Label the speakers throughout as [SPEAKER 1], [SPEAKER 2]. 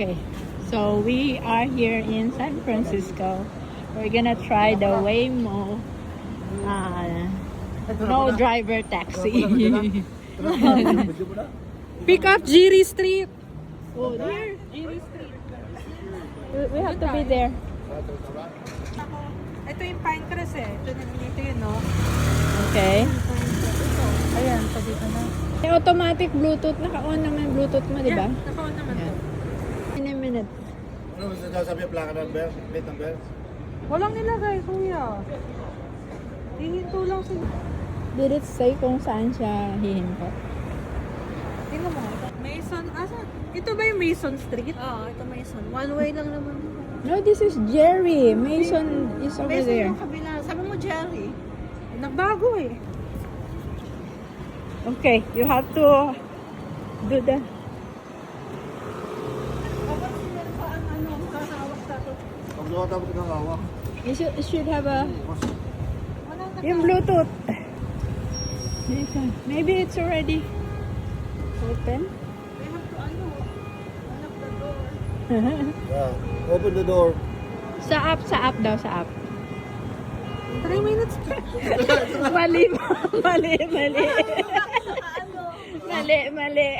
[SPEAKER 1] Okay, so we are here in San Francisco. We're gonna try the Waymo no driver taxi.
[SPEAKER 2] Pick up Giri Street.
[SPEAKER 1] Oh, there, Giri Street. We have to be there.
[SPEAKER 2] Ito yung Pinecrest eh. Dito yun, no?
[SPEAKER 1] Okay.
[SPEAKER 2] Ayan, pa dito na.
[SPEAKER 1] May automatic Bluetooth. Naka-on naman Bluetooth mo, di ba?
[SPEAKER 2] Yeah, naka-on naman to.
[SPEAKER 1] In a minute.
[SPEAKER 3] Ano sasabi yung plaka number? Plate number?
[SPEAKER 2] Walang nilagay, kuya. Hihinto lang sila.
[SPEAKER 1] Did it say kung saan siya hihinto?
[SPEAKER 2] Tingnan mo. Mason, asa? Ito ba yung Mason Street?
[SPEAKER 4] Oo, ito Mason. One way lang naman.
[SPEAKER 1] No, this is Jerry. Mason is over
[SPEAKER 4] Mason
[SPEAKER 1] there.
[SPEAKER 4] yung kabila. Sabi mo, Jerry.
[SPEAKER 2] Nagbago eh.
[SPEAKER 1] Okay, you have to do the...
[SPEAKER 4] Kapag sila pa ang makakawak sa ito.
[SPEAKER 3] Pag nakatapos ka ng hawak.
[SPEAKER 1] You should have a...
[SPEAKER 2] Wala na.
[SPEAKER 1] Yung Bluetooth. Maybe it's already open.
[SPEAKER 4] They have to unlock the door.
[SPEAKER 3] Yeah. Open the door.
[SPEAKER 1] Sa app daw, sa app.
[SPEAKER 2] 3 minutes pa.
[SPEAKER 1] Mali. Mali. Ay, mali.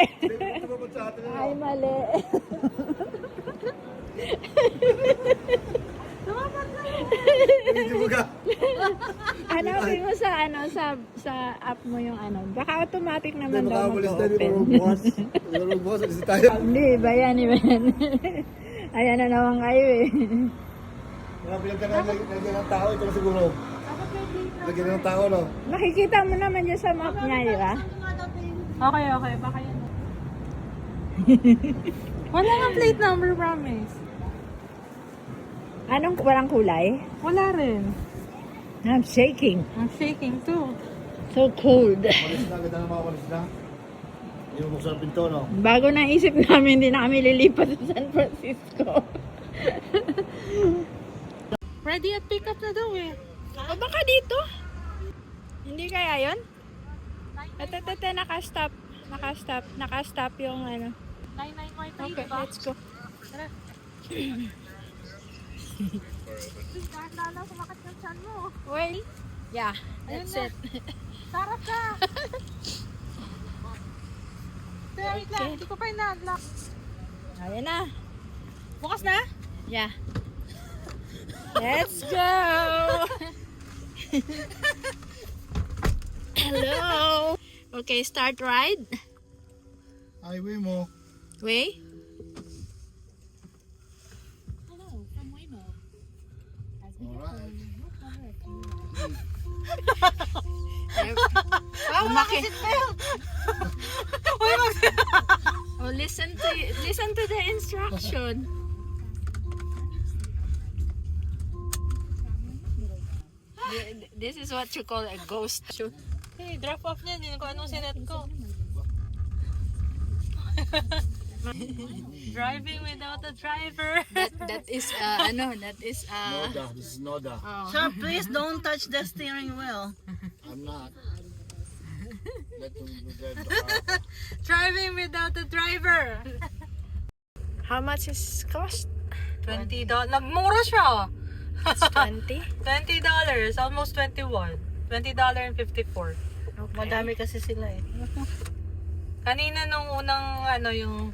[SPEAKER 3] Hindi mo ka.
[SPEAKER 1] Hanapin mo sa app mo yung baka automatic naman daw
[SPEAKER 3] Makakabalis na, di ba?
[SPEAKER 1] mag-open.
[SPEAKER 3] Bukas. Bukas, alis tayo.
[SPEAKER 1] Hindi, bayan. Ayan na naman kayo eh.
[SPEAKER 3] Mga pinagkanan, lagyan ng tao. Ito na siguro. Lagyan ng tao, no?
[SPEAKER 1] Makikita mo naman dyan sa map niya, di ba?
[SPEAKER 2] Okay. Baka yan. Wala nga plate number, promise.
[SPEAKER 1] Walang kulay?
[SPEAKER 2] Wala rin.
[SPEAKER 1] I'm shaking.
[SPEAKER 2] I'm shaking too.
[SPEAKER 1] So cold.
[SPEAKER 3] Malis na, ganda ng mga malis na. Hindi mo buksan ang pinto, no?
[SPEAKER 1] Bago naisip namin, hindi na kami lilipat sa San Francisco.
[SPEAKER 2] Ready at pick up na daw eh.
[SPEAKER 1] O baka dito? Hindi kaya yun? Ito, nakastop yung
[SPEAKER 2] 99 White
[SPEAKER 1] Okay, let's go.
[SPEAKER 2] Lalo kumakat yung chan mo.
[SPEAKER 1] Wait. Yeah, that's it.
[SPEAKER 2] Sarap ka. Wait lang, hindi ko pa ina-unlock.
[SPEAKER 1] Ayan na.
[SPEAKER 2] Bukas na?
[SPEAKER 1] Yeah. Let's go! Hello! Okay, start ride.
[SPEAKER 3] Highway mo.
[SPEAKER 1] Way.
[SPEAKER 3] Alright.
[SPEAKER 1] Oh, listen to the instruction. This is what you call a ghost shoot.
[SPEAKER 2] Hey, drop off niyan. Yun kung anong sinet ko. Driving without a driver.
[SPEAKER 1] That is
[SPEAKER 3] Noda. This is Noda.
[SPEAKER 4] Sir, please don't touch the steering wheel.
[SPEAKER 3] I'm not. Let them drive the car.
[SPEAKER 2] Driving without a driver.
[SPEAKER 1] How much is cost?
[SPEAKER 2] $20. Nagmura siya.
[SPEAKER 1] It's 20.
[SPEAKER 2] $20. Almost 21. $20.54.
[SPEAKER 1] Okay.
[SPEAKER 4] Madami kasi sila eh.
[SPEAKER 2] Kanina nung unang yung